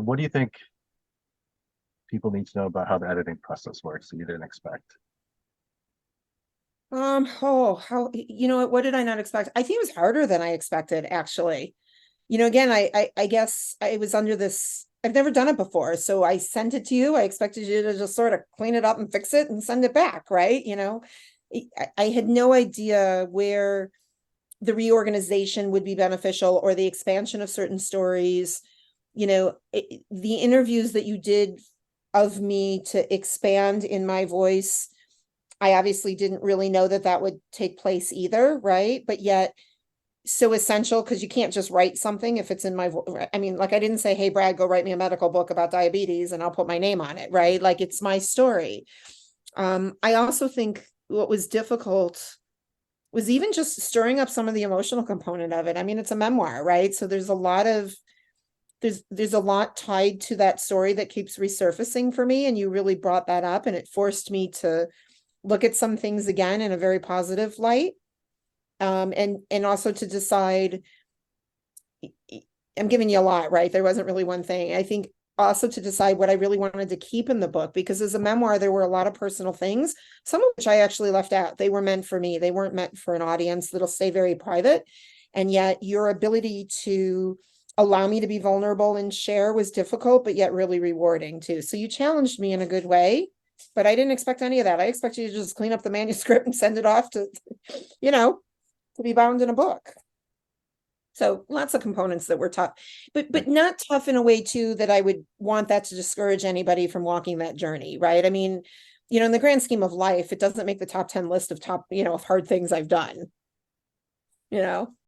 what do you think people need to know about how the editing process works that you didn't expect? How, what did I not expect? I think it was harder than I expected, actually. Again, I guess I was under this, I've never done it before. So I sent it to you. I expected you to just sort of clean it up and fix it and send it back, right? I had no idea where the reorganization would be beneficial or the expansion of certain stories. The interviews that you did of me to expand in my voice, I obviously didn't really know that that would take place either, right? But yet so essential because you can't just write something if it's in my voice. I mean, like I didn't say, "Hey Brad, go write me a medical book about diabetes and I'll put my name on it," right? Like it's my story. I also think what was difficult was even just stirring up some of the emotional component of it. I mean, it's a memoir, right? So there's a lot tied to that story that keeps resurfacing for me, and you really brought that up, and it forced me to look at some things again in a very positive light. And also to decide, I'm giving you a lot, right? There wasn't really one thing. I think also to decide what I really wanted to keep in the book, because as a memoir, there were a lot of personal things, some of which I actually left out. They were meant for me. They weren't meant for an audience that'll stay very private. And yet your ability to allow me to be vulnerable and share was difficult, but yet really rewarding too. So you challenged me in a good way, but I didn't expect any of that. I expected you to just clean up the manuscript and send it off to, you know, to be bound in a book. So lots of components that were tough, but not tough in a way too that I would want that to discourage anybody from walking that journey, right? I mean, in the grand scheme of life, it doesn't make the top 10 list of top, of hard things I've done, you know.